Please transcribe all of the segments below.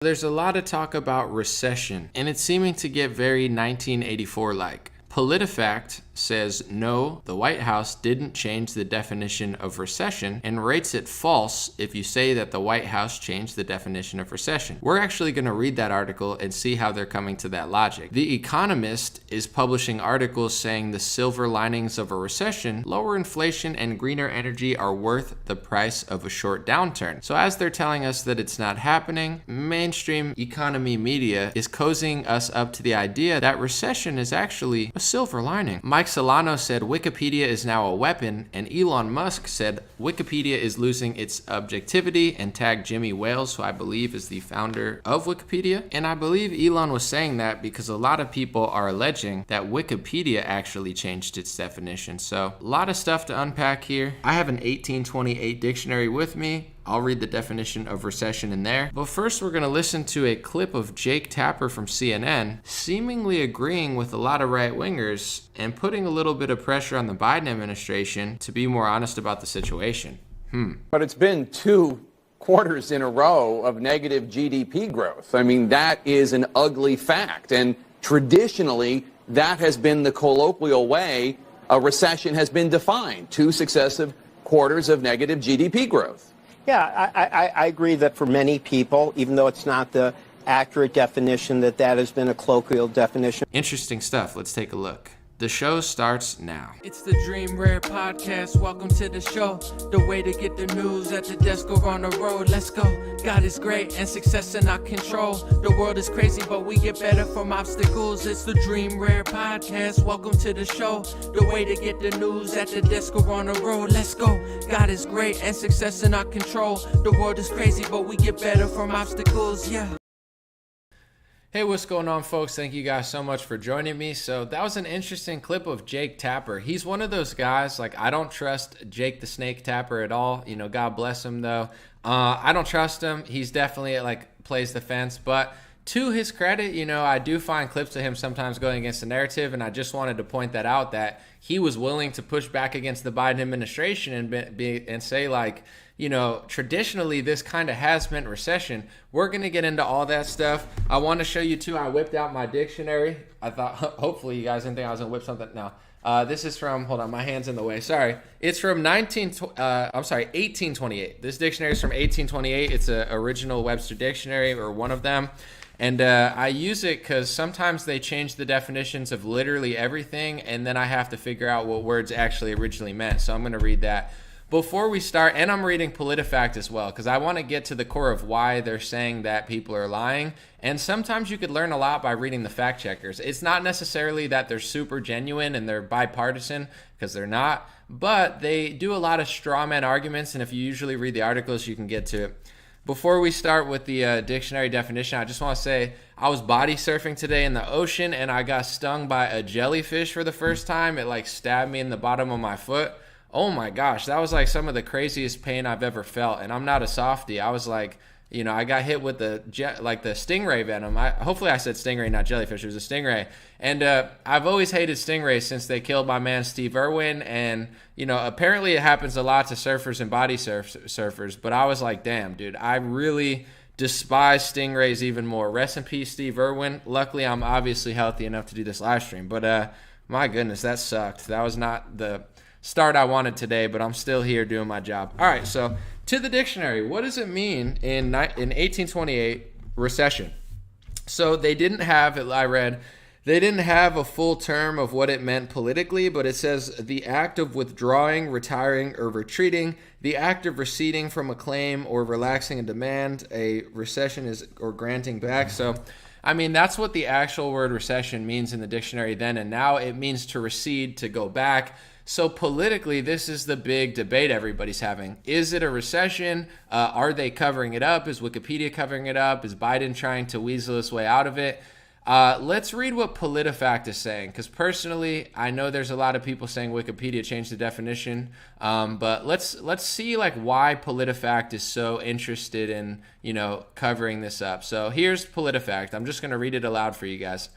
There's a lot of talk about recession, and it's seeming to get very 1984-like. PolitiFact says no, the White House didn't change the definition of recession and rates it false if you say that the White House changed the definition of recession. We're actually going to read that article and see how they're coming to that logic. The Economist is publishing articles saying the silver linings of a recession, lower inflation and greener energy are worth the price of a short downturn. So as they're telling us that it's not happening, mainstream economy media is cozying us up to the idea that recession is actually a silver lining. Mike Solano said Wikipedia is now a weapon, and Elon Musk said Wikipedia is losing its objectivity and tagged Jimmy Wales, who I believe is the founder of Wikipedia. And I believe Elon was saying that because a lot of people are alleging that Wikipedia actually changed its definition. So a lot of stuff to unpack here. I have an 1828 dictionary with me. I'll read the definition of recession in there. But first, we're going to listen to a clip of Jake Tapper from CNN seemingly agreeing with a lot of right-wingers and putting a little bit of pressure on the Biden administration to be more honest about the situation. But it's been 2 quarters in a row of negative GDP growth. I mean, that is an ugly fact. And traditionally, that has been the colloquial way a recession has been defined: 2 successive quarters of negative GDP growth. Yeah, I agree that for many people, even though it's not the accurate definition, that has been a colloquial definition. Interesting stuff. Let's take a look. The show starts now. It's the Dream Rare Podcast. Welcome to the show. The way to get the news at the desk or on the road. Let's go. God is great and success in our control. The world is crazy, but we get better from obstacles. It's the Dream Rare Podcast. Welcome to the show. The way to get the news at the desk or on the road. Let's go. God is great and success in our control. The world is crazy, but we get better from obstacles. Yeah. Hey, what's going on, folks? Thank you guys so much for joining me. So that was an interesting clip of Jake Tapper. He's one of those guys, like, I don't trust Jake the Snake Tapper at all. You know, God bless him, though. I don't trust him. He's definitely, like, plays the fence. But to his credit, you know, I do find clips of him sometimes going against the narrative, and I just wanted to point that out, that he was willing to push back against the Biden administration and say, like, you know, traditionally this kind of has meant recession. We're going to get into all that stuff. I want to show you too, I whipped out my dictionary. I thought, hopefully you guys didn't think I was going to whip something. No, this is from, hold on, my hand's in the way. Sorry. It's from 1828. This dictionary is from 1828. It's an original Webster dictionary, or one of them. And I use it because sometimes they change the definitions of literally everything, and then I have to figure out what words actually originally meant. So I'm going to read that. Before we start, and I'm reading PolitiFact as well, because I want to get to the core of why they're saying that people are lying. And sometimes you could learn a lot by reading the fact checkers. It's not necessarily that they're super genuine and they're bipartisan, because they're not, but they do a lot of straw man arguments, and if you usually read the articles, you can get to it. Before we start with the dictionary definition, I just want to say I was body surfing today in the ocean, and I got stung by a jellyfish for the first time. It like stabbed me in the bottom of my foot. Oh my gosh, that was like some of the craziest pain I've ever felt. And I'm not a softie. I was like, you know, I got hit with the stingray venom. Hopefully I said stingray, not jellyfish. It was a stingray. And I've always hated stingrays since they killed my man Steve Irwin. And, you know, apparently it happens a lot to surfers and body surfers. But I was like, damn, dude, I really despise stingrays even more. Rest in peace, Steve Irwin. Luckily, I'm obviously healthy enough to do this live stream. But my goodness, that sucked. That was not the start I wanted today, but I'm still here doing my job. All right, so to the dictionary, what does it mean in 1828 recession? So they didn't have, they didn't have a full term of what it meant politically, but it says the act of withdrawing, retiring, or retreating, the act of receding from a claim or relaxing a demand. A recession is or granting back. So I mean, that's what the actual word recession means in the dictionary then, and now it means to recede, to go back. So politically, this is the big debate everybody's having. Is it a recession? Are they covering it up? Is Wikipedia covering it up? Is Biden trying to weasel his way out of it? Let's read what PolitiFact is saying, because personally, I know there's a lot of people saying Wikipedia changed the definition, but let's see like why PolitiFact is so interested in, you know, covering this up. So here's PolitiFact. I'm just going to read it aloud for you guys.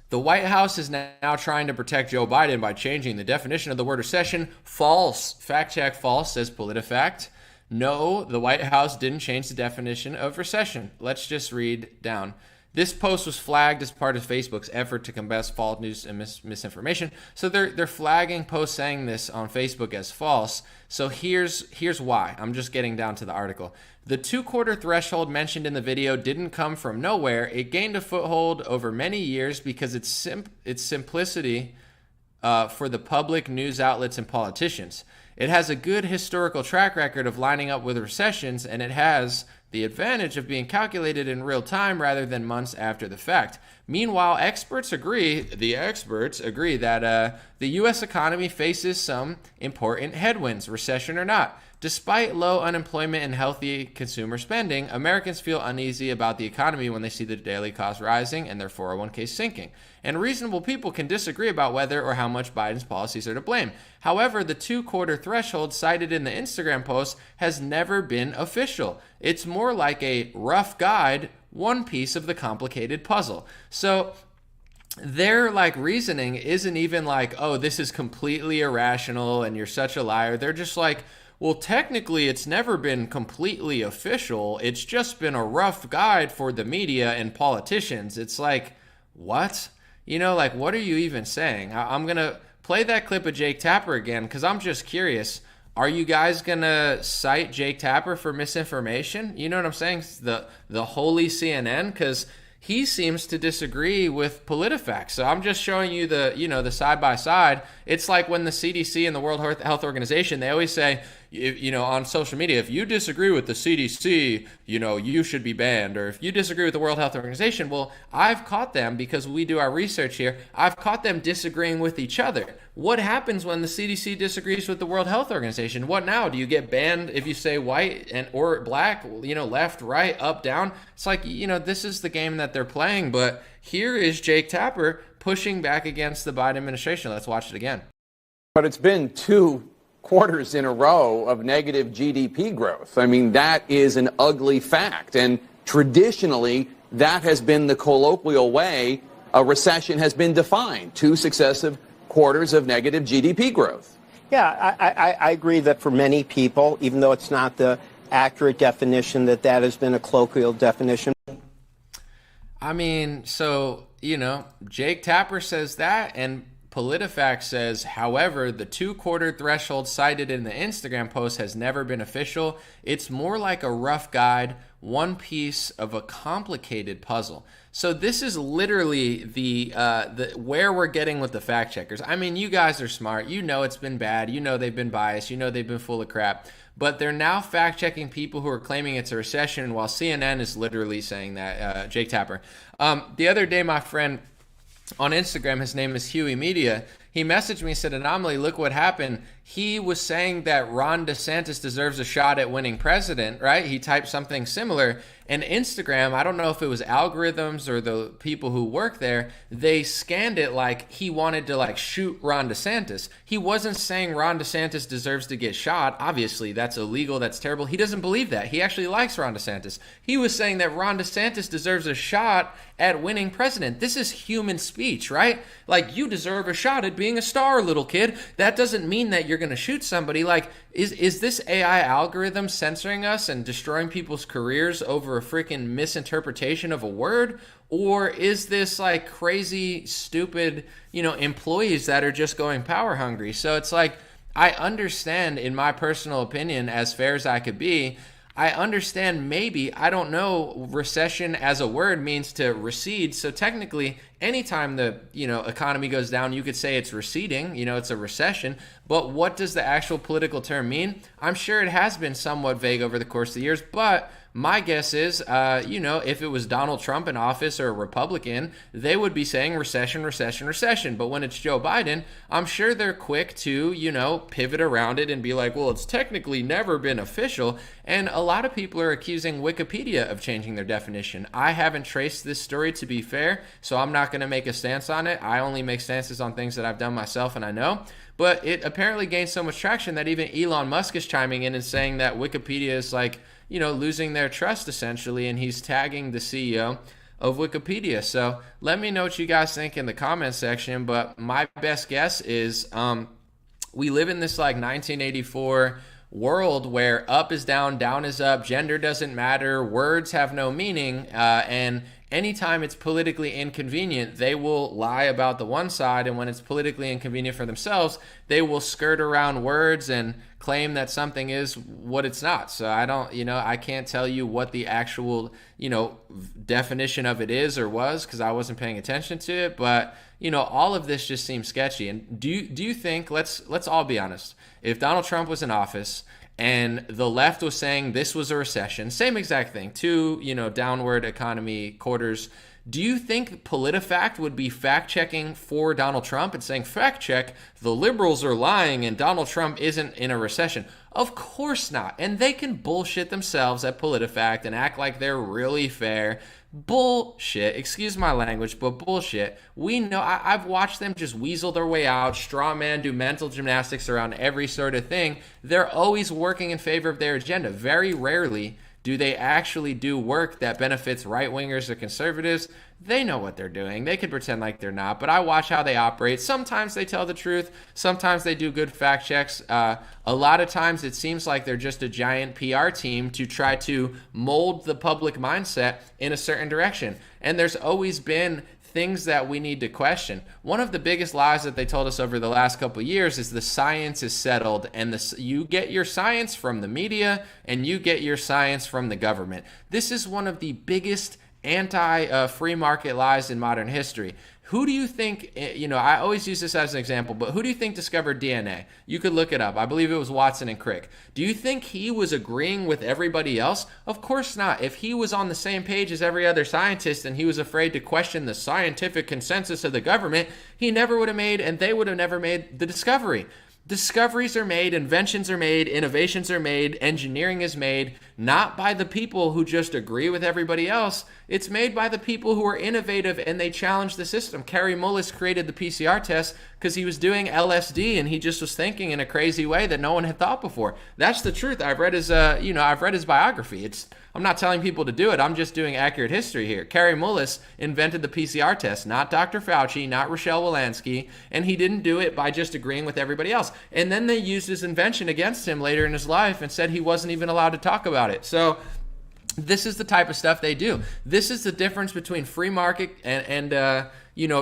The White House is now trying to protect Joe Biden by changing the definition of the word recession. False. Fact check, false, says PolitiFact. No, the White House didn't change the definition of recession. Let's just read down. This post was flagged as part of Facebook's effort to combat false news and misinformation. So they're flagging posts saying this on Facebook as false. So here's why. I'm just getting down to the article. The 2-quarter threshold mentioned in the video didn't come from nowhere. It gained a foothold over many years because its simplicity for the public, news outlets, and politicians. It has a good historical track record of lining up with recessions, and it has the advantage of being calculated in real time rather than months after the fact. Meanwhile, the experts agree that the U.S. economy faces some important headwinds, recession or not. Despite low unemployment and healthy consumer spending, Americans feel uneasy about the economy when they see the daily costs rising and their 401k sinking. And reasonable people can disagree about whether or how much Biden's policies are to blame. However, the 2-quarter threshold cited in the Instagram post has never been official. It's more like a rough guide, one piece of the complicated puzzle. So their reasoning isn't even like, oh, this is completely irrational and you're such a liar. They're just like, well, technically, it's never been completely official. It's just been a rough guide for the media and politicians. It's like, what? What are you even saying? I'm going to play that clip of Jake Tapper again because I'm just curious. Are you guys going to cite Jake Tapper for misinformation? You know what I'm saying? The holy CNN? Because he seems to disagree with PolitiFact. So I'm just showing you the side by side. It's like when the CDC and the World Health Organization, they always say, on social media, if you disagree with the CDC, you should be banned. Or if you disagree with the World Health Organization, well, I've caught them, because we do our research here, I've caught them disagreeing with each other. What happens when the CDC disagrees with the World Health Organization? What now? Do you get banned if you say white or black, left, right, up, down? It's like, this is the game that they're playing. But here is Jake Tapper pushing back against the Biden administration. Let's watch it again. But it's been 2 quarters in a row of negative GDP growth. I mean, that is an ugly fact. And traditionally, that has been the colloquial way a recession has been defined: 2 successive quarters of negative GDP growth. Yeah, I agree that for many people, even though it's not the accurate definition, that has been a colloquial definition. I mean, so, Jake Tapper says that, and PolitiFact says, however, the 2-quarter threshold cited in the Instagram post has never been official. It's more like a rough guide, one piece of a complicated puzzle. So this is literally the where we're getting with the fact checkers. I mean, you guys are smart. It's been bad. They've been biased. They've been full of crap. But they're now fact checking people who are claiming it's a recession, while CNN is literally saying that. Jake Tapper. The other day, my friend on Instagram, his name is Huey Media, he messaged me and said, Anomaly, look what happened. He was saying that Ron DeSantis deserves a shot at winning president, right? He typed something similar. And Instagram, I don't know if it was algorithms or the people who work there, they scanned it like he wanted to shoot Ron DeSantis. He wasn't saying Ron DeSantis deserves to get shot. Obviously, that's illegal. That's terrible. He doesn't believe that. He actually likes Ron DeSantis. He was saying that Ron DeSantis deserves a shot at winning president. This is human speech, right? You deserve a shot at being a star, little kid. That doesn't mean that you're going to shoot somebody. Is this AI algorithm censoring us and destroying people's careers over a freaking misinterpretation of a word? Or is this crazy, stupid, employees that are just going power hungry? So it's I understand, in my personal opinion, as fair as I could be, I understand maybe, I don't know, recession as a word means to recede. So technically, anytime the economy goes down, you could say it's receding, it's a recession. But what does the actual political term mean? I'm sure it has been somewhat vague over the course of the years, but my guess is, if it was Donald Trump in office or a Republican, they would be saying recession, recession, recession. But when it's Joe Biden, I'm sure they're quick to, pivot around it and be like, well, it's technically never been official. And a lot of people are accusing Wikipedia of changing their definition. I haven't traced this story, to be fair, so I'm not going to make a stance on it. I only make stances on things that I've done myself and I know. But it apparently gained so much traction that even Elon Musk is chiming in and saying that Wikipedia is losing their trust, essentially, and he's tagging the CEO of Wikipedia. So let me know what you guys think in the comment section, but my best guess is we live in this 1984 world where up is down, down is up, gender doesn't matter, words have no meaning, and anytime it's politically inconvenient, they will lie about the one side, and when it's politically inconvenient for themselves, they will skirt around words and claim that something is what it's not. So I can't tell you what the actual, definition of it is or was, because I wasn't paying attention to it, but all of this just seems sketchy. And do you think, let's all be honest, if Donald Trump was in office and the left was saying this was a recession, same exact thing, two, downward economy quarters, do you think PolitiFact would be fact-checking for Donald Trump and saying, fact check, the liberals are lying and Donald Trump isn't in a recession? Of course not. And they can bullshit themselves at PolitiFact and act like they're really fair. Bullshit. Excuse my language, but bullshit. We know, I've watched them just weasel their way out, straw man, do mental gymnastics around every sort of thing. They're always working in favor of their agenda. Very rarely do they actually do work that benefits right-wingers or conservatives. They know what they're doing. They can pretend like they're not, but I watch how they operate. Sometimes they tell the truth. Sometimes they do good fact checks. A lot of times it seems like they're just a giant PR team to try to mold the public mindset in a certain direction. And there's always been things that we need to question. One of the biggest lies that they told us over the last couple of years is the science is settled, and you get your science from the media and you get your science from the government. This is one of the biggest anti-free market lies in modern history. Who do you think, I always use this as an example, but who do you think discovered DNA? You could look it up. I believe it was Watson and Crick. Do you think he was agreeing with everybody else? Of course not. If he was on the same page as every other scientist and he was afraid to question the scientific consensus of the government, he never would have made, and they would have never made the discovery. Discoveries are made, inventions are made, innovations are made, engineering is made, not by the people who just agree with everybody else. It's made by the people who are innovative and they challenge the system. Kary Mullis created the PCR test because he was doing LSD and he just was thinking in a crazy way that no one had thought before. That's the truth. I've read his biography. I'm not telling people to do it. I'm just doing accurate history here. Kary Mullis invented the PCR test, not Dr. Fauci, not Rochelle Walensky, and he didn't do it by just agreeing with everybody else. And then they used his invention against him later in his life and said he wasn't even allowed to talk about it. So this is the type of stuff they do. This is the difference between free market and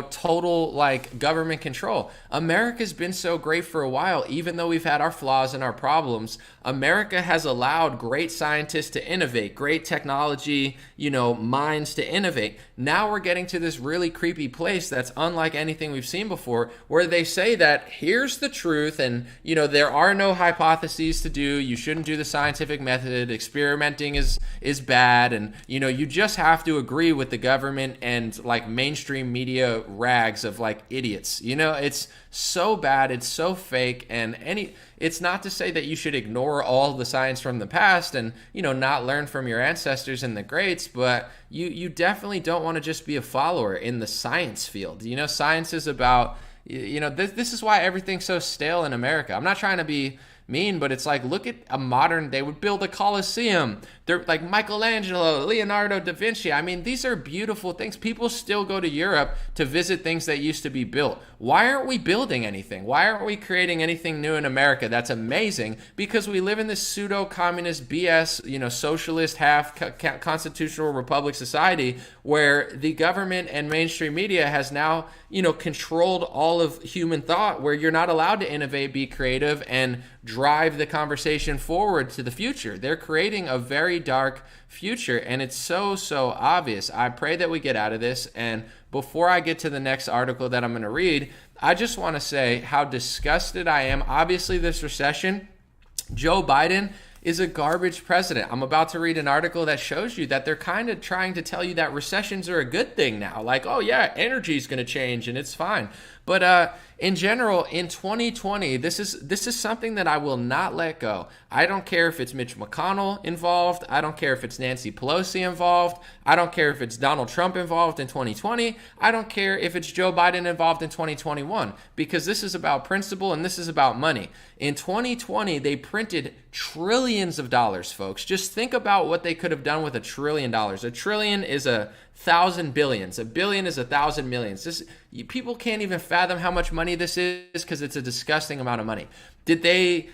total government control. America's been so great for a while, even though we've had our flaws and our problems. America has allowed great scientists to innovate, great technology, minds to innovate. Now we're getting to this really creepy place that's unlike anything we've seen before, where they say that here's the truth and, there are no hypotheses to do. You shouldn't do the scientific method. Experimenting is bad. And, you just have to agree with the government and mainstream media rags of idiots. It's so bad, it's so fake, and it's not to say that you should ignore all the science from the past and not learn from your ancestors and the greats, but you definitely don't want to just be a follower in the science field. Science is about this is why everything's so stale in America. I'm not trying to be mean, but it's look at a modern, they would build a Colosseum. They're like Michelangelo, Leonardo da Vinci. I mean, these are beautiful things. People still go to Europe to visit things that used to be built. Why aren't we building anything? Why aren't we creating anything new in America? That's amazing, because we live in this pseudo-communist BS, socialist, half constitutional republic society where the government and mainstream media has now, controlled all of human thought, where you're not allowed to innovate, be creative, and drive the conversation forward to the future. They're creating a very dark future, and it's so obvious. I pray that we get out of this. And before I get to the next article that I'm going to read, I just want to say how disgusted I am. Obviously, this recession, Joe Biden is a garbage president. I'm about to read an article that shows you that they're kind of trying to tell you that recessions are a good thing now. Oh yeah, energy is going to change and it's fine. But in general, in 2020, this is something that I will not let go. I don't care if it's Mitch McConnell involved. I don't care if it's Nancy Pelosi involved. I don't care if it's Donald Trump involved in 2020. I don't care if it's Joe Biden involved in 2021, because this is about principle and this is about money. In 2020, they printed trillions of dollars, folks. Just think about what they could have done with $1 trillion. $1 trillion is a 1,000 billions. A billion is 1,000 millions. People can't even fathom how much money this is because it's a disgusting amount of money. Did they,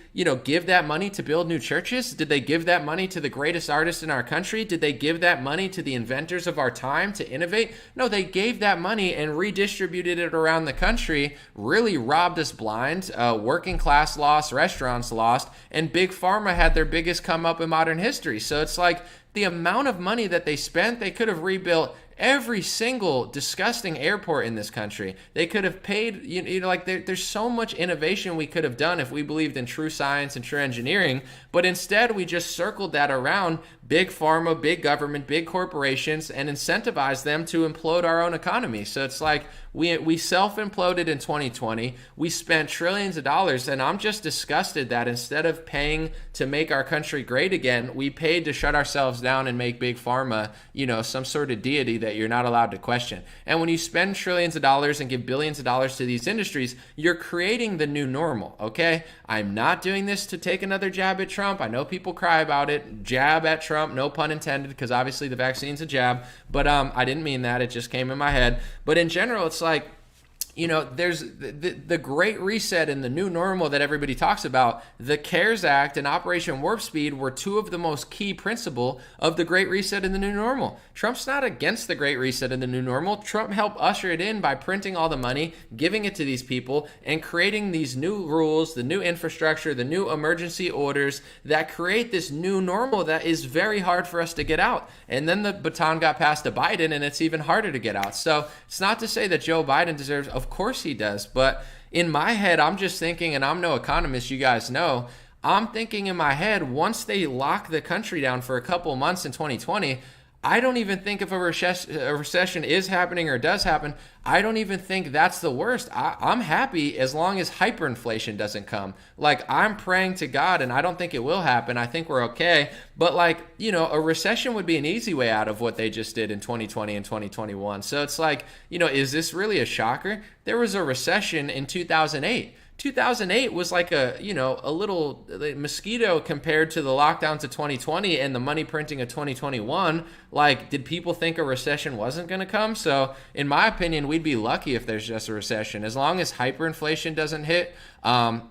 give that money to build new churches? Did they give that money to the greatest artists in our country? Did they give that money to the inventors of our time to innovate? No, they gave that money and redistributed it around the country, really robbed us blind. Working class lost, restaurants lost, and Big Pharma had their biggest come up in modern history. So it's like the amount of money that they spent, they could have rebuilt every single disgusting airport in this country. They could have paid, there's so much innovation we could have done if we believed in true science and true engineering, but instead we just circled that around big pharma, big government, big corporations, and incentivized them to implode our own economy. So it's like we self-imploded in 2020. We spent trillions of dollars, and I'm just disgusted that instead of paying to make our country great again, we paid to shut ourselves down and make big pharma, some sort of deity that you're not allowed to question. And when you spend trillions of dollars and give billions of dollars to these industries, you're creating the new normal, okay? I'm not doing this to take another jab at Trump. I know people cry about it. Jab at Trump, no pun intended, because obviously the vaccine's a jab. But I didn't mean that. It just came in my head. But in general, it's like, there's the Great Reset and the new normal that everybody talks about. The CARES Act and Operation Warp Speed were two of the most key principles of the Great Reset and the new normal. Trump's not against the Great Reset and the new normal. Trump helped usher it in by printing all the money, giving it to these people, and creating these new rules, the new infrastructure, the new emergency orders that create this new normal that is very hard for us to get out. And then the baton got passed to Biden, and it's even harder to get out. So it's not to say that Joe Biden deserves, of course he does, but in my head, I'm just thinking, and I'm no economist, you guys know, I'm thinking in my head, once they lock the country down for a couple months in 2020, I don't even think if a recession is happening or does happen, I don't even think that's the worst. I'm happy as long as hyperinflation doesn't come. Like, I'm praying to God, and I don't think it will happen. I think we're okay. But a recession would be an easy way out of what they just did in 2020 and 2021. So it's like, is this really a shocker? There was a recession in 2008. 2008 was like a little mosquito compared to the lockdowns of 2020 and the money printing of 2021. Like, did people think a recession wasn't going to come? So in my opinion, we'd be lucky if there's just a recession. As long as hyperinflation doesn't hit, then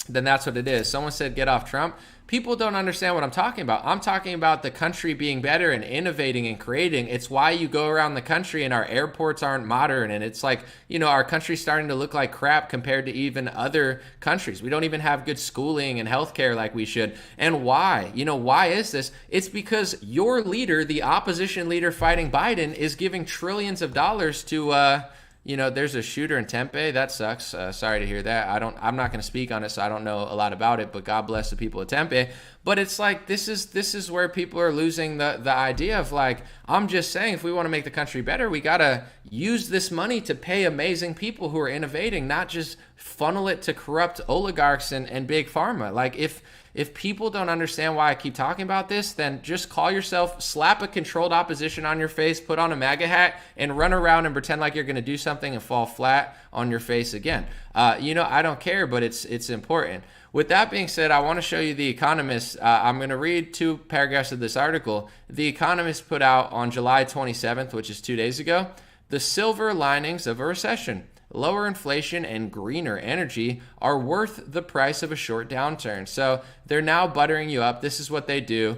that's what it is. Someone said, get off Trump. People don't understand what I'm talking about. I'm talking about the country being better and innovating and creating. It's why you go around the country and our airports aren't modern. And it's like, our country's starting to look like crap compared to even other countries. We don't even have good schooling and healthcare like we should. And why? Why is this? It's because your leader, the opposition leader fighting Biden, is giving trillions of dollars to, there's a shooter in Tempe. That sucks. Sorry to hear that. I'm not going to speak on it, so I don't know a lot about it, but God bless the people of Tempe. But it's like, this is where people are losing the idea of, like, I'm just saying, if we want to make the country better, we got to use this money to pay amazing people who are innovating, not just funnel it to corrupt oligarchs and big pharma. Like, if people don't understand why I keep talking about this, then just call yourself, slap a controlled opposition on your face, put on a MAGA hat, and run around and pretend like you're going to do something and fall flat on your face again. I don't care, but it's important. With that being said, I want to show you The Economist. I'm going to read 2 paragraphs of this article. The Economist put out on July 27th, which is 2 days ago, the silver linings of a recession. Lower inflation and greener energy are worth the price of a short downturn. So they're now buttering you up. This is what they do.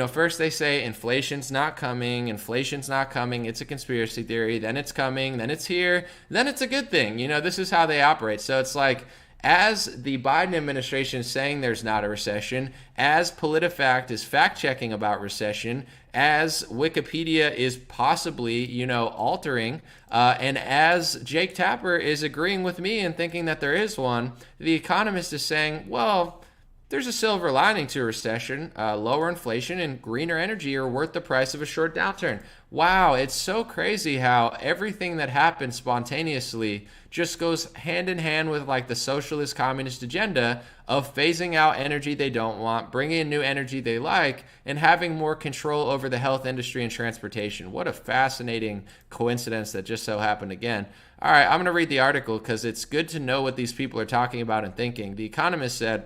First they say inflation's not coming, it's a conspiracy theory, then it's coming, then it's here, then it's a good thing. This is how they operate. So it's like, as the Biden administration is saying there's not a recession, as PolitiFact is fact-checking about recession, as Wikipedia is possibly, altering, and as Jake Tapper is agreeing with me and thinking that there is one, The Economist is saying, well, there's a silver lining to a recession. Lower inflation and greener energy are worth the price of a short downturn. Wow, it's so crazy how everything that happens spontaneously just goes hand in hand with like the socialist communist agenda of phasing out energy they don't want, bringing in new energy they like, and having more control over the health industry and transportation. What a fascinating coincidence that just so happened again. All right, I'm going to read the article because it's good to know what these people are talking about and thinking. The Economist said,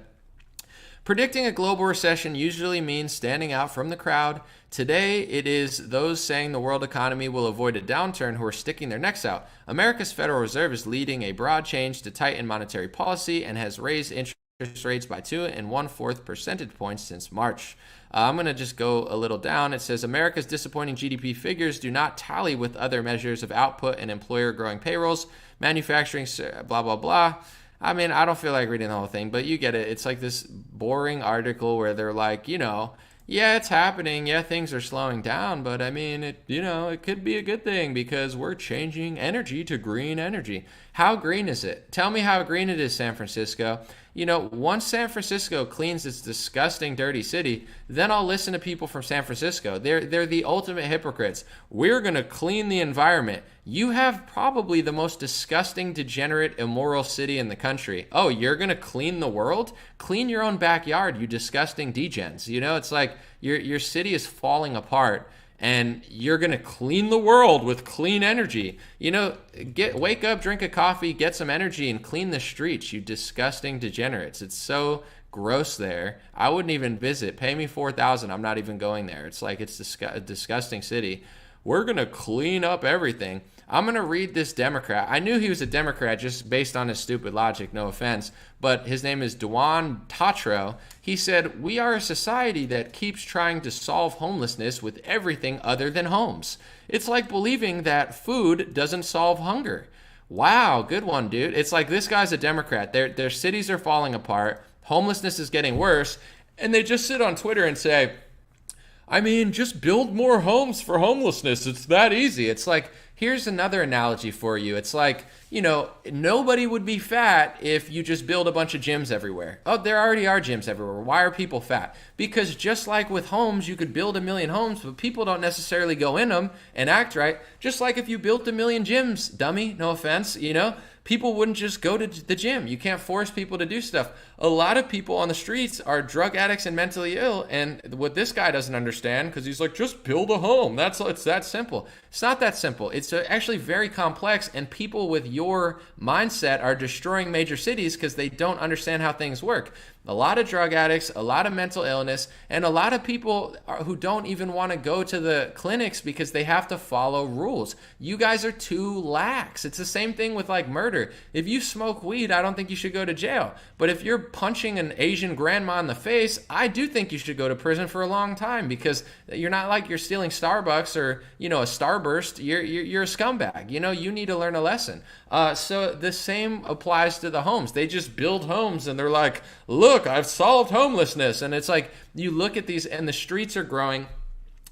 Predicting a global recession usually means standing out from the crowd. Today, it is those saying the world economy will avoid a downturn who are sticking their necks out. America's Federal Reserve is leading a broad change to tighten monetary policy and has raised interest rates by 2 1/4 percentage points since March. I'm going to just go a little down. It says America's disappointing GDP figures do not tally with other measures of output and employer growing payrolls, manufacturing, blah, blah, blah. I mean, I don't feel like reading the whole thing, but you get it. It's like this boring article where they're like, yeah, it's happening. Yeah, things are slowing down, but I mean, it could be a good thing because we're changing energy to green energy. How green is it? Tell me how green it is, San Francisco. Once San Francisco cleans its disgusting, dirty city, then I'll listen to people from San Francisco. They're the ultimate hypocrites. We're going to clean the environment. You have probably the most disgusting, degenerate, immoral city in the country. Oh, you're going to clean the world? Clean your own backyard, you disgusting degens. It's like your city is falling apart. And you're going to clean the world with clean energy. Wake up, drink a coffee, get some energy, and clean the streets, you disgusting degenerates. It's so gross there. I wouldn't even visit. Pay me $4,000. I'm not even going there. It's like it's a disgusting city. We're going to clean up everything. I'm going to read this Democrat. I knew he was a Democrat just based on his stupid logic, no offense, but his name is Duan Tatro. He said, "We are a society that keeps trying to solve homelessness with everything other than homes. It's like believing that food doesn't solve hunger." Wow, good one, dude. It's like this guy's a Democrat. Their cities are falling apart. Homelessness is getting worse. And they just sit on Twitter and say, I mean, just build more homes for homelessness. It's that easy. It's like, here's another analogy for you. It's like, nobody would be fat if you just build a bunch of gyms everywhere. Oh, there already are gyms everywhere. Why are people fat? Because just like with homes, you could build 1 million homes, but people don't necessarily go in them and act right. Just like if you built 1 million gyms, dummy, no offense, people wouldn't just go to the gym. You can't force people to do stuff. A lot of people on the streets are drug addicts and mentally ill. And what this guy doesn't understand, because he's like, just build a home. It's that simple. It's not that simple. It's actually very complex. And people with your mindset are destroying major cities because they don't understand how things work. A lot of drug addicts, a lot of mental illness, and a lot of people who don't even want to go to the clinics because they have to follow rules. You guys are too lax. It's the same thing with like murder. If you smoke weed, I don't think you should go to jail. But if you're punching an Asian grandma in the face, I do think you should go to prison for a long time because you're not like you're stealing Starbucks or, a Starburst. You're a scumbag. You need to learn a lesson. So the same applies to the homes. They just build homes and they're like, look, I've solved homelessness. And it's like, you look at these and the streets are growing.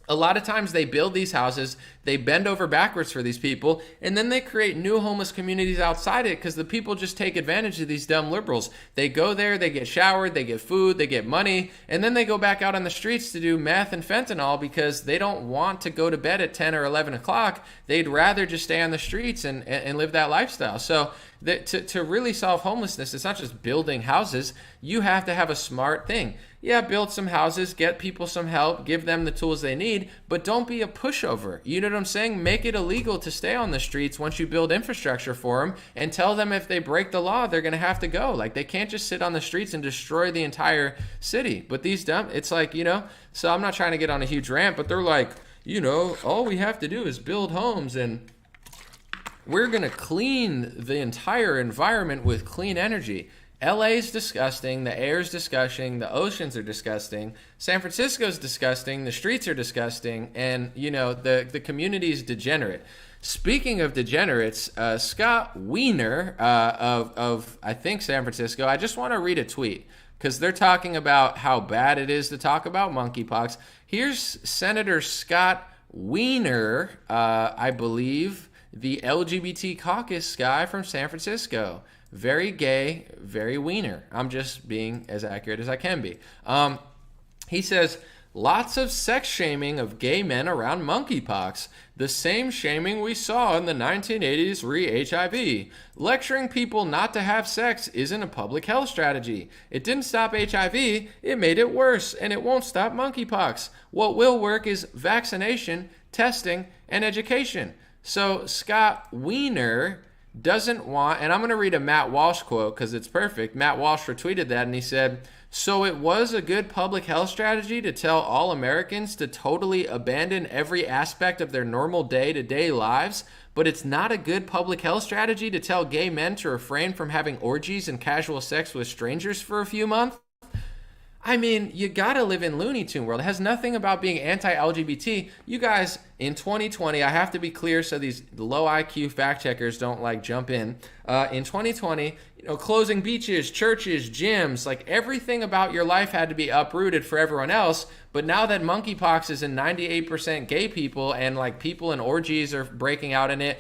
A lot of times they build these houses, they bend over backwards for these people, and then they create new homeless communities outside it because the people just take advantage of these dumb liberals. They go there, they get showered, they get food, they get money, and then they go back out on the streets to do meth and fentanyl because they don't want to go to bed at 10 or 11 o'clock. They'd rather just stay on the streets and live that lifestyle. So to really solve homelessness, it's not just building houses. You have to have a smart thing. Yeah, build some houses, get people some help, give them the tools they need, but don't be a pushover. You know what I'm saying? Make it illegal to stay on the streets once you build infrastructure for them, and tell them if they break the law, they're going to have to go. Like, they can't just sit on the streets and destroy the entire city. But these dumb, it's like, so I'm not trying to get on a huge rant, but they're like, all we have to do is build homes and we're going to clean the entire environment with clean energy. LA's disgusting, the air's disgusting, the oceans are disgusting, San Francisco's disgusting, the streets are disgusting, and the community's degenerate. Speaking of degenerates, Scott Wiener of I think San Francisco, I just want to read a tweet because they're talking about how bad it is to talk about monkeypox. Here's Senator Scott Wiener, I believe, the LGBT caucus guy from San Francisco. Very gay, very wiener. I'm just being as accurate as I can be. He says, lots of sex shaming of gay men around monkeypox. The same shaming we saw in the 1980s re-HIV. Lecturing people not to have sex isn't a public health strategy. It didn't stop HIV, it made it worse, and it won't stop monkeypox. What will work is vaccination, testing, and education. So Scott Wiener doesn't want, and I'm going to read a Matt Walsh quote because it's perfect. Matt Walsh retweeted that and he said, So it was a good public health strategy to tell all Americans to totally abandon every aspect of their normal day-to-day lives, but it's not a good public health strategy to tell gay men to refrain from having orgies and casual sex with strangers for a few months? I mean, you gotta live in Looney Tune world. It has nothing about being anti-LGBT. You guys, in 2020, I have to be clear so these low IQ fact checkers don't like jump in. In 2020, closing beaches, churches, gyms, like everything about your life had to be uprooted for everyone else. But now that monkeypox is in 98% gay people and like people in orgies are breaking out in it,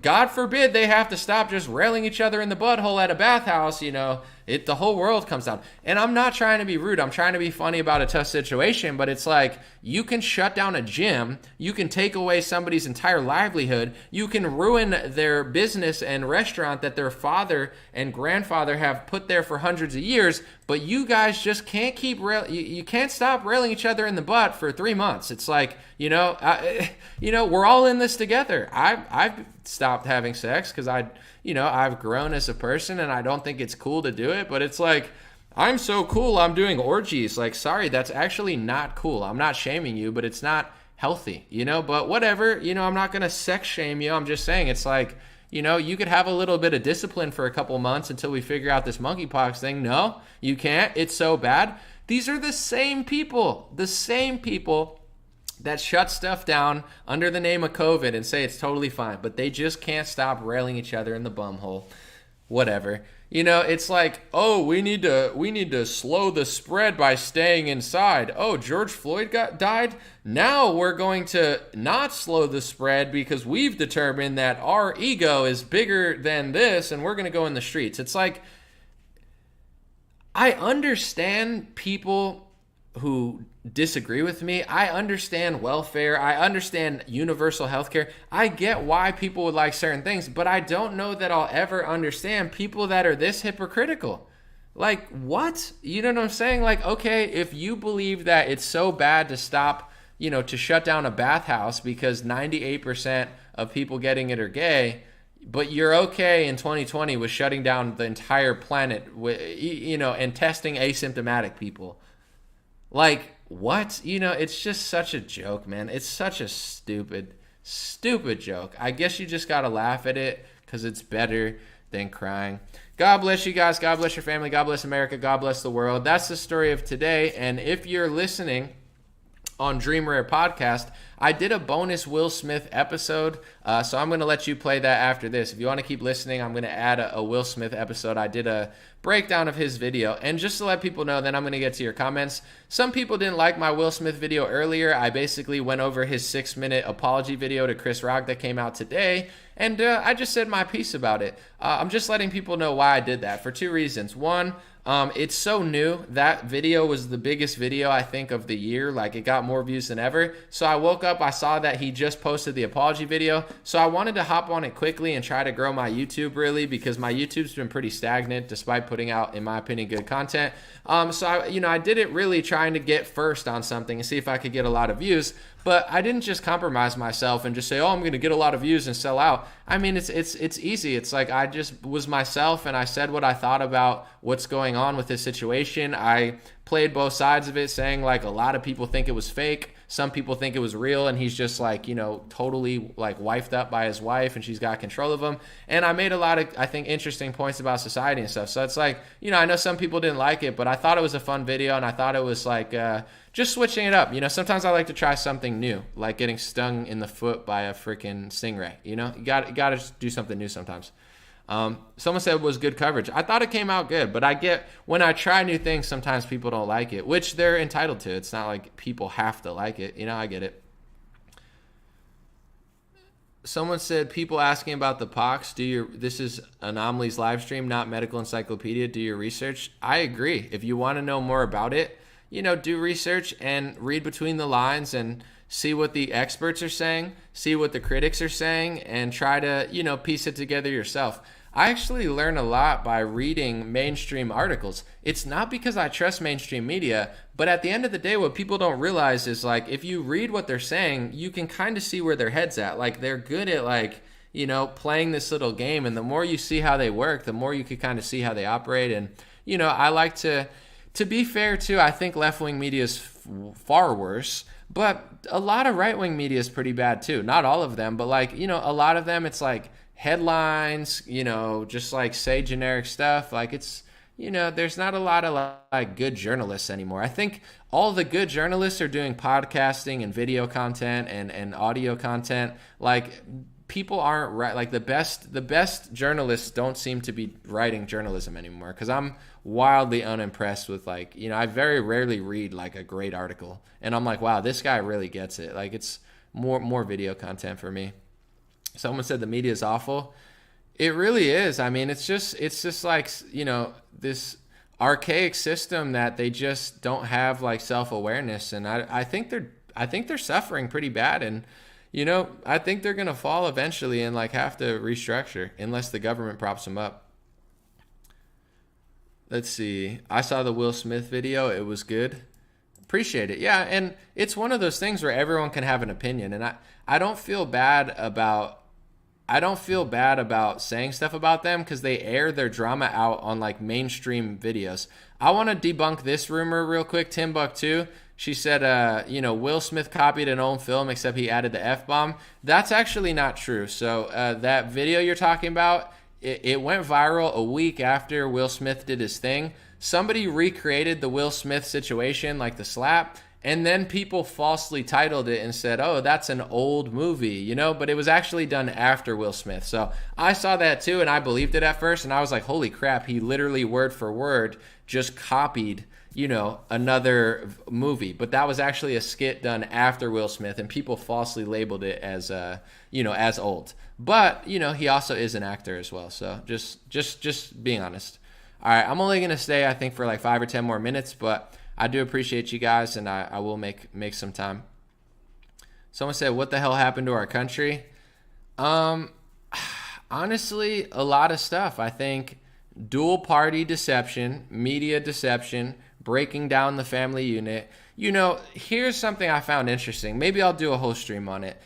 God forbid they have to stop just railing each other in the butthole at a bathhouse, the whole world comes down. And I'm not trying to be rude. I'm trying to be funny about a tough situation, but it's like you can shut down a gym. You can take away somebody's entire livelihood. You can ruin their business and restaurant that their father and grandfather have put there for hundreds of years. But you guys just can't keep you can't stop railing each other in the butt for 3 months. It's like, we're all in this together. I've stopped having sex because I've grown as a person and I don't think it's cool to do it. But it's like, I'm so cool, I'm doing orgies. Like, sorry, that's actually not cool. I'm not shaming you, but it's not healthy, but whatever, I'm not going to sex shame you. I'm just saying it's like, you could have a little bit of discipline for a couple months until we figure out this monkeypox thing. No, you can't. It's so bad. These are the same people that shut stuff down under the name of COVID and say it's totally fine, but they just can't stop railing each other in the bumhole. Whatever. It's like, oh, we need to slow the spread by staying inside. Oh, George Floyd died. Now we're going to not slow the spread because we've determined that our ego is bigger than this and we're going to go in the streets. It's like, I understand people who disagree with me. I understand welfare. I understand universal healthcare. I get why people would like certain things, but I don't know that I'll ever understand people that are this hypocritical. Like, what? You know what I'm saying? Like, okay, if you believe that it's so bad to stop, to shut down a bathhouse because 98% of people getting it are gay, but you're okay in 2020 with shutting down the entire planet, and testing asymptomatic people. Like, what? It's just such a joke, man. It's such a stupid joke. I guess you just got to laugh at it because it's better than crying. God bless you guys. God bless your family. God bless America. God bless the world. That's the story of today. And if you're listening on Dream Rare Podcast, I did a bonus Will Smith episode, so I'm going to let you play that after this. If you want to keep listening, I'm going to add a Will Smith episode. I did a breakdown of his video, and just to let people know, then I'm going to get to your comments. Some people didn't like my Will Smith video earlier. I basically went over his 6-minute apology video to Chris Rock that came out today, and I just said my piece about it. I'm just letting people know why I did that for 2 reasons. One, it's so new. That video was the biggest video, I think, of the year. Like, it got more views than ever. So I woke up, I saw that he just posted the apology video. So I wanted to hop on it quickly and try to grow my YouTube, really, because my YouTube's been pretty stagnant despite putting out, in my opinion, good content. So I did it really trying to get first on something and see if I could get a lot of views. But I didn't just compromise myself and just say, oh, I'm going to get a lot of views and sell out. I mean, it's easy. It's like I just was myself and I said what I thought about what's going on with this situation. I played both sides of it, saying like a lot of people think it was fake. Some people think it was real and he's just like, totally like wifed up by his wife and she's got control of him. And I made a lot of, I think, interesting points about society and stuff. So it's like, I know some people didn't like it, but I thought it was a fun video and I thought it was like just switching it up. Sometimes I like to try something new, like getting stung in the foot by a freaking stingray. You got to do something new sometimes. Someone said it was good coverage. I thought it came out good, but I get when I try new things, sometimes people don't like it, which they're entitled to. It's not like people have to like it. I get it. Someone said people asking about the pox. This is Anomaly's live stream, not Medical Encyclopedia. Do your research. I agree. If you want to know more about it, do research and read between the lines and see what the experts are saying, see what the critics are saying, and try to, piece it together yourself. I actually learn a lot by reading mainstream articles. It's not because I trust mainstream media, but at the end of the day, what people don't realize is like, if you read what they're saying, you can kind of see where their head's at. Like, they're good at like, playing this little game. And the more you see how they work, the more you can kind of see how they operate. And, I like to to be fair too, I think left-wing media is far worse, but a lot of right-wing media is pretty bad too. Not all of them, but like, you know, a lot of them, it's like headlines, you know, just like say generic stuff. Like it's, you know, there's not a lot of like good journalists anymore. I think all the good journalists are doing podcasting and video content and audio content. Like people aren't right. Like the best journalists don't seem to be writing journalism anymore, because I'm wildly unimpressed with, like, you know, I very rarely read like a great article and I'm like, wow, this guy really gets it. Like it's more video content for me. Someone said the media is awful. It really is. I mean, it's just like, you know, this archaic system that they just don't have like self-awareness, and I think they're suffering pretty bad, and you know, I think they're gonna fall eventually and like have to restructure unless the government props them up. Let's see. I saw the Will Smith video. It was good. Appreciate it. Yeah, and it's one of those things where everyone can have an opinion, and I don't feel bad about saying stuff about them because they air their drama out on like mainstream videos. I want to debunk this rumor real quick. Timbuktu, she said, you know, Will Smith copied an old film except he added the F-bomb. That's actually not true. So that video you're talking about, it went viral a week after Will Smith did his thing. Somebody recreated the Will Smith situation, like the slap, and then people falsely titled it and said, oh, that's an old movie, you know, but it was actually done after Will Smith. So I saw that too, and I believed it at first, and I was like, holy crap, he literally word for word just copied, you know, another movie. But that was actually a skit done after Will Smith, and people falsely labeled it as, you know, as old. But, you know, he also is an actor as well. So just being honest. All right, I'm only going to stay, I think, for like 5 or 10 more minutes, but I do appreciate you guys, and I will make some time. Someone said, what the hell happened to our country? Honestly, a lot of stuff. I think dual party deception, media deception, breaking down the family unit. You know, here's something I found interesting. Maybe I'll do a whole stream on it.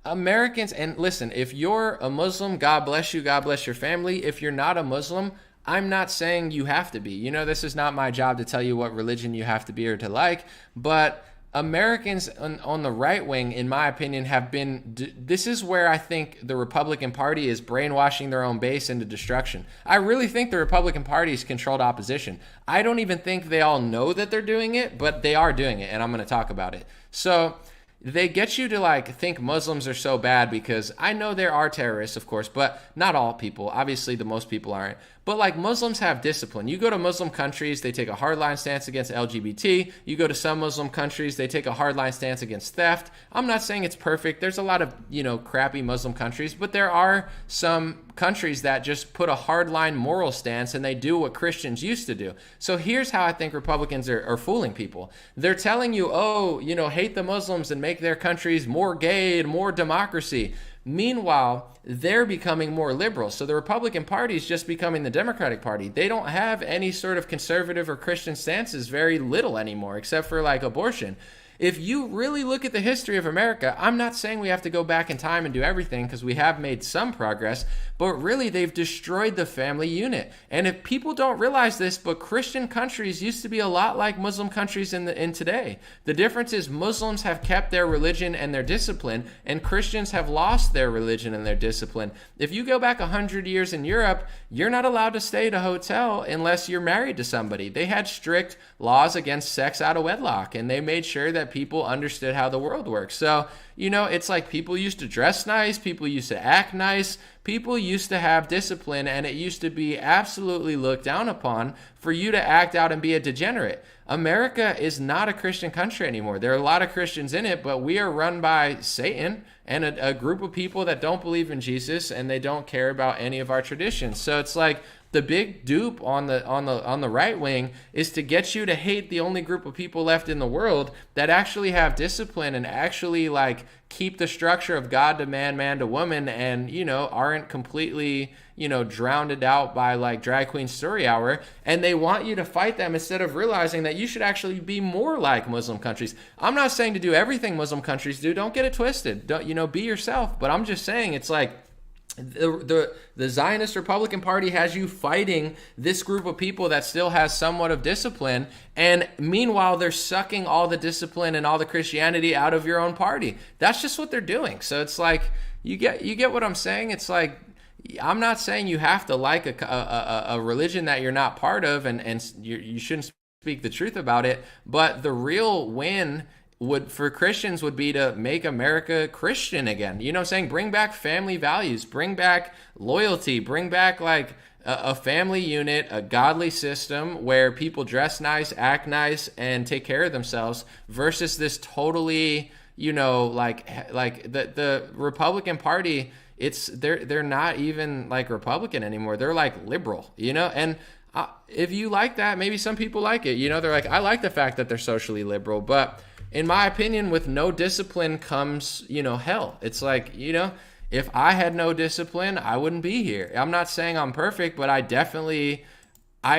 Americans, and listen, if you're a Muslim, God bless you, God bless your family. If you're not a Muslim, I'm not saying you have to be. You know, this is not my job to tell you what religion you have to be or to like, but Americans on the right wing, in my opinion, have been, this is where I think the Republican Party is brainwashing their own base into destruction. I really think the Republican Party is controlled opposition. I don't even think they all know that they're doing it, but they are doing it, and I'm going to talk about it. So they get you to like think Muslims are so bad, because I know there are terrorists, of course, but not all people. Obviously, the most people aren't. But like Muslims have discipline. You go to Muslim countries, they take a hardline stance against LGBT. You go to some Muslim countries, they take a hardline stance against theft. I'm not saying it's perfect. There's a lot of, you know, crappy Muslim countries, but there are some countries that just put a hardline moral stance and they do what Christians used to do. So here's how I think Republicans are fooling people. They're telling you, oh, you know, hate the Muslims and make their countries more gay and more democracy. Meanwhile, they're becoming more liberal. So the Republican Party is just becoming the Democratic Party. They don't have any sort of conservative or Christian stances, very little anymore, except for like abortion. If you really look at the history of America, I'm not saying we have to go back in time and do everything, because we have made some progress, but really they've destroyed the family unit. And if people don't realize this, but Christian countries used to be a lot like Muslim countries in today. The difference is Muslims have kept their religion and their discipline, and Christians have lost their religion and their discipline. If you go back 100 years in Europe, you're not allowed to stay at a hotel unless you're married to somebody. They had strict laws against sex out of wedlock, and they made sure that people understood how the world works. So, you know, it's like people used to dress nice, people used to act nice, people used to have discipline, and it used to be absolutely looked down upon for you to act out and be a degenerate. America is not a Christian country anymore. There are a lot of Christians in it, but we are run by Satan and a group of people that don't believe in Jesus, and they don't care about any of our traditions. So it's like the big dupe on the right wing is to get you to hate the only group of people left in the world that actually have discipline and actually like keep the structure of God to man, man to woman, and, you know, aren't completely, you know, drowned out by like drag queen story hour. And they want you to fight them instead of realizing that you should actually be more like Muslim countries. I'm not saying to do everything Muslim countries do. Don't get it twisted. Don't, you know, be yourself. But I'm just saying, it's like, The Zionist Republican Party has you fighting this group of people that still has somewhat of discipline, and meanwhile they're sucking all the discipline and all the Christianity out of your own party. That's just what they're doing. So it's like, you get what I'm saying? It's like, I'm not saying you have to like a religion that you're not part of, and you shouldn't speak the truth about it, but the real win for Christians would be to make America Christian again. You know what I'm saying? Bring back family values, bring back loyalty, bring back like a family unit, a godly system where people dress nice, act nice, and take care of themselves, versus this totally, like the Republican Party, they're not even like Republican anymore. They're like liberal, and if you like that, maybe some people like it. They're like, I like the fact that they're socially liberal, but in my opinion, with no discipline comes, hell. It's like, if I had no discipline, I wouldn't be here. I'm not saying I'm perfect, but I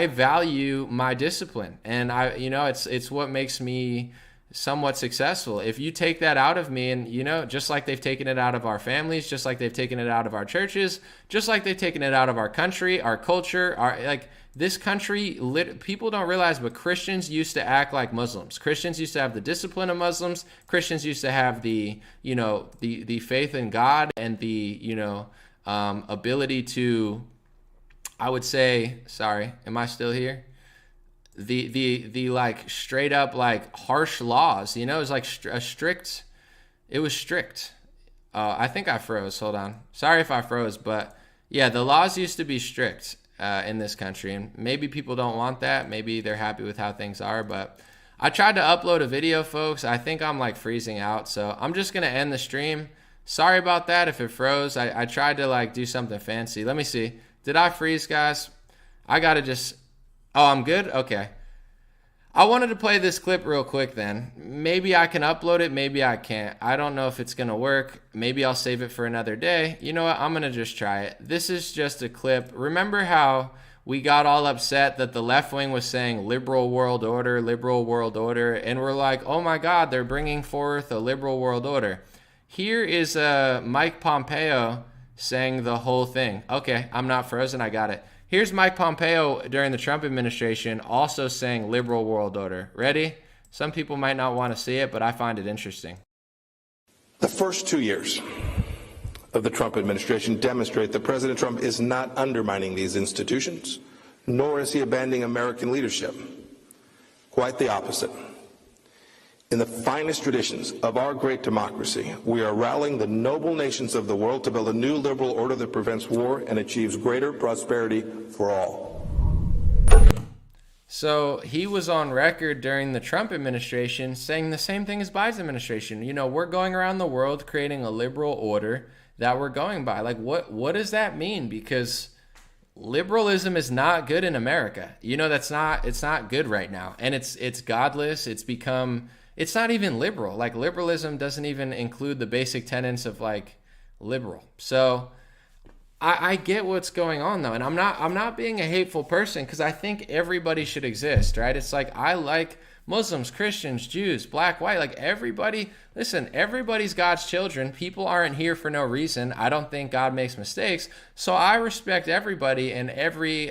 value my discipline. And it's what makes me somewhat successful. If you take that out of me, and, just like they've taken it out of our families, just like they've taken it out of our churches, just like they've taken it out of our country, our culture, this country, people don't realize, but Christians used to act like Muslims. Christians used to have the discipline of Muslims. Christians used to have the faith in God and the, ability to, I would say, sorry, am I still here? The like straight up like harsh laws, it was like strict. I think I froze. Hold on. Sorry if I froze, but yeah, the laws used to be strict. In this country, and maybe people don't want that. Maybe they're happy with how things are, but I tried to upload a video, folks. I think I'm like freezing out, so I'm just gonna end the stream. Sorry about that if it froze. I tried to like do something fancy. Let me see. Did I freeze, guys? I gotta just, I'm good? Okay. I wanted to play this clip real quick then. Maybe I can upload it, maybe I can't. I don't know if it's going to work. Maybe I'll save it for another day. You know what? I'm going to just try it. This is just a clip. Remember how we got all upset that the left wing was saying liberal world order, and we're like, oh my God, they're bringing forth a liberal world order. Here is Mike Pompeo saying the whole thing. Okay, I'm not frozen. I got it. Here's Mike Pompeo during the Trump administration also saying liberal world order. Ready? Some people might not want to see it, but I find it interesting. The first 2 years of the Trump administration demonstrate that President Trump is not undermining these institutions, nor is he abandoning American leadership. Quite the opposite. In the finest traditions of our great democracy, we are rallying the noble nations of the world to build a new liberal order that prevents war and achieves greater prosperity for all. So he was on record during the Trump administration saying the same thing as Biden's administration. We're going around the world creating a liberal order that we're going by. Like, what does that mean? Because liberalism is not good in America. It's not good right now. And it's godless. It's not even liberal. Like, liberalism doesn't even include the basic tenets of like liberal. So I get what's going on though, and I'm not being a hateful person, because I think everybody should exist, right? It's like, I like Muslims, Christians, Jews, black, white, like everybody. Listen, everybody's God's children. People aren't here for no reason. I don't think God makes mistakes. So I respect everybody and every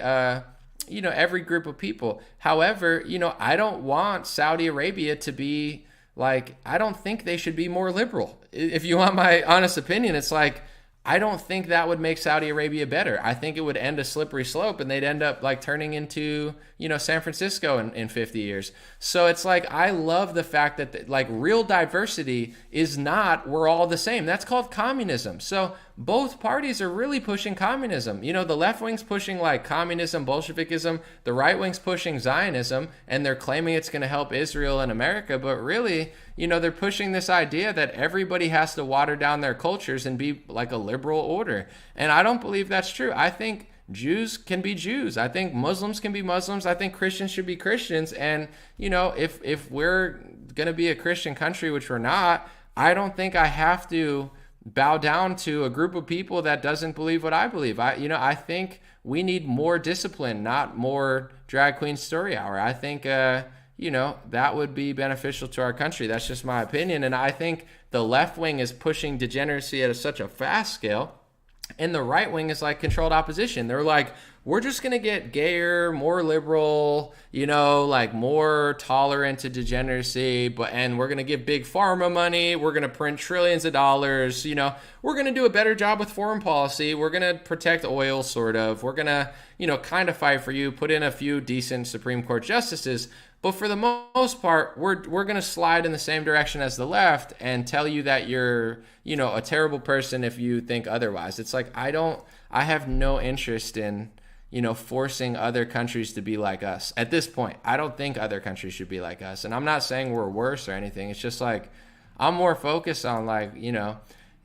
group of people. However, I don't want Saudi Arabia to be like, I don't think they should be more liberal. If you want my honest opinion, it's like, I don't think that would make Saudi Arabia better. I think it would end a slippery slope, and they'd end up like turning into, San Francisco in 50 years. So it's like, I love the fact that like real diversity is not, we're all the same. That's called communism. So both parties are really pushing communism. The left wing's pushing like communism, Bolshevikism. The right wing's pushing Zionism, and they're claiming it's going to help Israel and America. But really, they're pushing this idea that everybody has to water down their cultures and be like a liberal order. And I don't believe that's true. I think Jews can be Jews. I think Muslims can be Muslims. I think Christians should be Christians. And, if we're going to be a Christian country, which we're not, I don't think I have to bow down to a group of people that doesn't believe what I believe. I think we need more discipline, not more drag queen story hour. I think, that would be beneficial to our country. That's just my opinion. And I think the left wing is pushing degeneracy at such a fast scale. And the right wing is like controlled opposition. They're like, we're just going to get gayer, more liberal, like more tolerant to degeneracy, and we're going to give big pharma money. We're going to print trillions of dollars. We're going to do a better job with foreign policy. We're going to protect oil, sort of. We're going to, kind of fight for you, put in a few decent Supreme Court justices. But for the most part, we're going to slide in the same direction as the left and tell you that you're, a terrible person if you think otherwise. It's like, I have no interest in, forcing other countries to be like us. At this point, I don't think other countries should be like us. And I'm not saying we're worse or anything. It's just like, I'm more focused on like,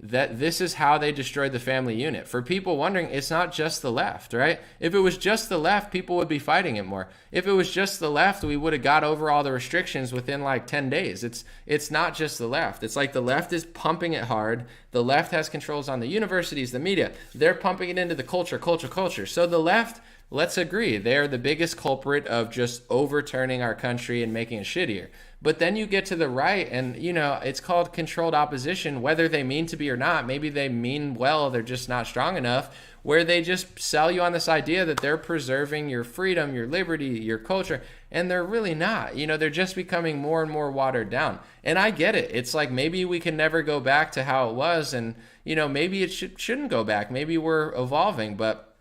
that this is how they destroyed the family unit. For people wondering, it's not just the left, right? If it was just the left, people would be fighting it more. If it was just the left, we would have got over all the restrictions within like 10 days. It's not just the left. It's like the left is pumping it hard. The left has controls on the universities, the media. They're pumping it into the culture. So the left, let's agree, they're the biggest culprit of just overturning our country and making it shittier. But then you get to the right and, it's called controlled opposition, whether they mean to be or not. Maybe they mean well, they're just not strong enough, where they just sell you on this idea that they're preserving your freedom, your liberty, your culture, and they're really not. They're just becoming more and more watered down. And I get it. It's like maybe we can never go back to how it was, and, maybe it shouldn't go back. Maybe we're evolving, but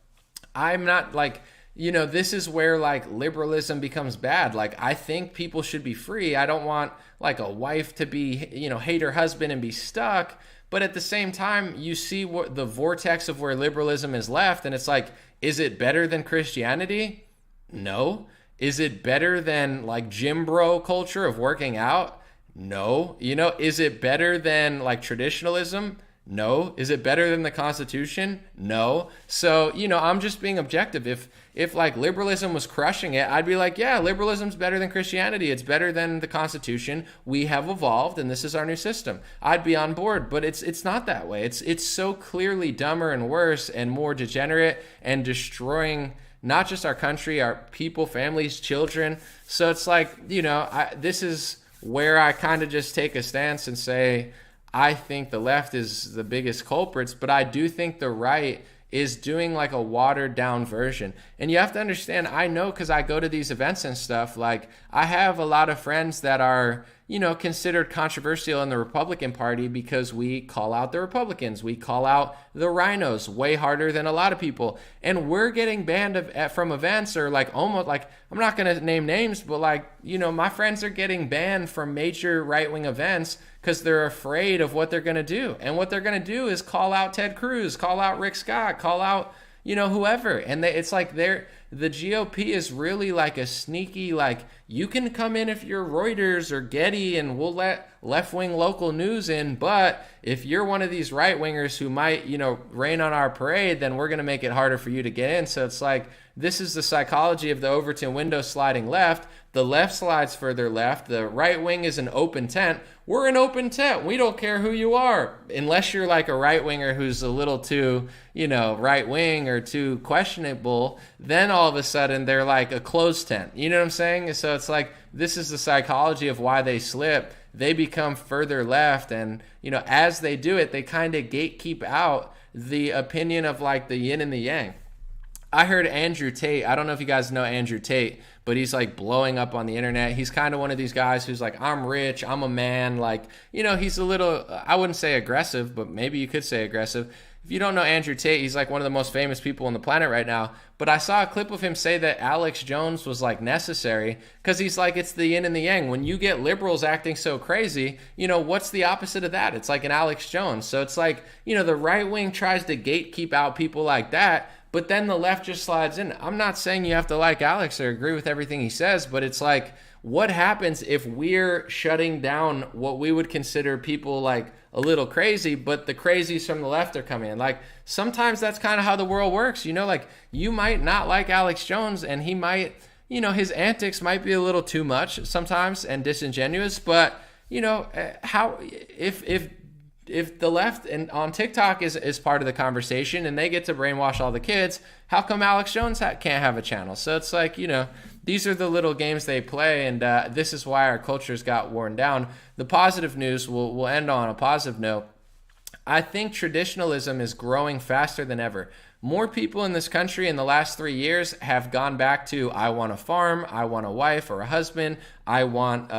I'm not like... this is where like liberalism becomes bad. Like, I think people should be free. I don't want like a wife to be, hate her husband and be stuck. But at the same time, you see what the vortex of where liberalism is left. And it's like, is it better than Christianity? No. Is it better than like gym bro culture of working out? No. Is it better than like traditionalism? No. Is it better than the Constitution? No. So, I'm just being objective. If like liberalism was crushing it, I'd be like, yeah, liberalism's better than Christianity. It's better than the Constitution. We have evolved and this is our new system. I'd be on board, but it's not that way. It's so clearly dumber and worse and more degenerate and destroying not just our country, our people, families, children. So it's like, this is where I kind of just take a stance and say, I think the left is the biggest culprits, but I do think the right is doing like a watered down version. And you have to understand, I know because I go to these events and stuff, like I have a lot of friends that are, considered controversial in the Republican Party because we call out the Republicans. We call out the rhinos way harder than a lot of people. And we're getting banned from events, or like almost like, I'm not going to name names, but like, my friends are getting banned from major right-wing events because they're afraid of what they're going to do. And what they're going to do is call out Ted Cruz, call out Rick Scott, call out, whoever. And it's like the GOP is really like a sneaky, like, you can come in if you're Reuters or Getty and we'll let left-wing local news in, but if you're one of these right-wingers who might, rain on our parade, then we're going to make it harder for you to get in. So it's like, this is the psychology of the Overton window sliding left. The left slides further left. The right wing is an open tent. We're an open tent. We don't care who you are. Unless you're like a right winger who's a little too, right wing or too questionable, then all of a sudden they're like a closed tent. You know what I'm saying? So it's like, this is the psychology of why they slip. They become further left. And, as they do it, they kind of gatekeep out the opinion of like the yin and the yang. I heard Andrew Tate. I don't know if you guys know Andrew Tate, but he's like blowing up on the internet. He's kind of one of these guys who's like, I'm rich, I'm a man. Like, he's a little, I wouldn't say aggressive, but maybe you could say aggressive. If you don't know Andrew Tate, he's like one of the most famous people on the planet right now. But I saw a clip of him say that Alex Jones was like necessary because he's like, it's the yin and the yang. When you get liberals acting so crazy, what's the opposite of that? It's like an Alex Jones. So it's like, the right wing tries to gatekeep out people like that, but then the left just slides in. I'm not saying you have to like Alex or agree with everything he says, but it's like, what happens if we're shutting down what we would consider people like a little crazy, but the crazies from the left are coming in? Like, sometimes that's kind of how the world works. Like, you might not like Alex Jones and he might, his antics might be a little too much sometimes and disingenuous, but how, if the left and on TikTok is part of the conversation and they get to brainwash all the kids, how come Alex Jones can't have a channel? So it's like, these are the little games they play, and this is why our cultures got worn down. The positive news, we'll end on a positive note. I think traditionalism is growing faster than ever. More people in this country in the last 3 years have gone back to, I want a farm, I want a wife or a husband, I want,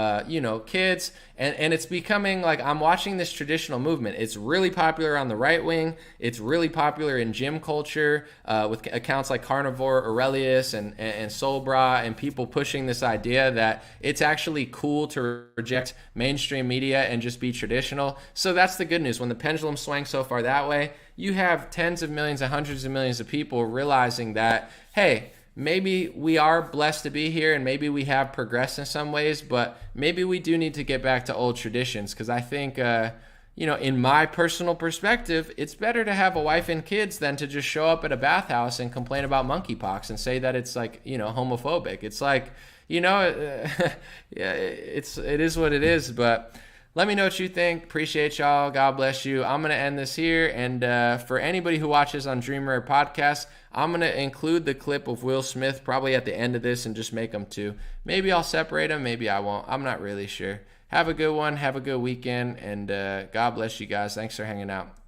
kids. And it's becoming like, I'm watching this traditional movement. It's really popular on the right wing. It's really popular in gym culture with accounts like Carnivore Aurelius and Soul Bra, and people pushing this idea that it's actually cool to reject mainstream media and just be traditional. So that's the good news. When the pendulum swings so far that way, you have tens of millions and hundreds of millions of people realizing that, hey, maybe we are blessed to be here and maybe we have progressed in some ways, but maybe we do need to get back to old traditions. Because I think, in my personal perspective, it's better to have a wife and kids than to just show up at a bathhouse and complain about monkeypox and say that it's like, homophobic. It's like, it is what it is. But let me know what you think. Appreciate y'all. God bless you. I'm going to end this here. And for anybody who watches on Dreamer Podcast, I'm going to include the clip of Will Smith probably at the end of this and just make them two. Maybe I'll separate them. Maybe I won't. I'm not really sure. Have a good one. Have a good weekend. And God bless you guys. Thanks for hanging out.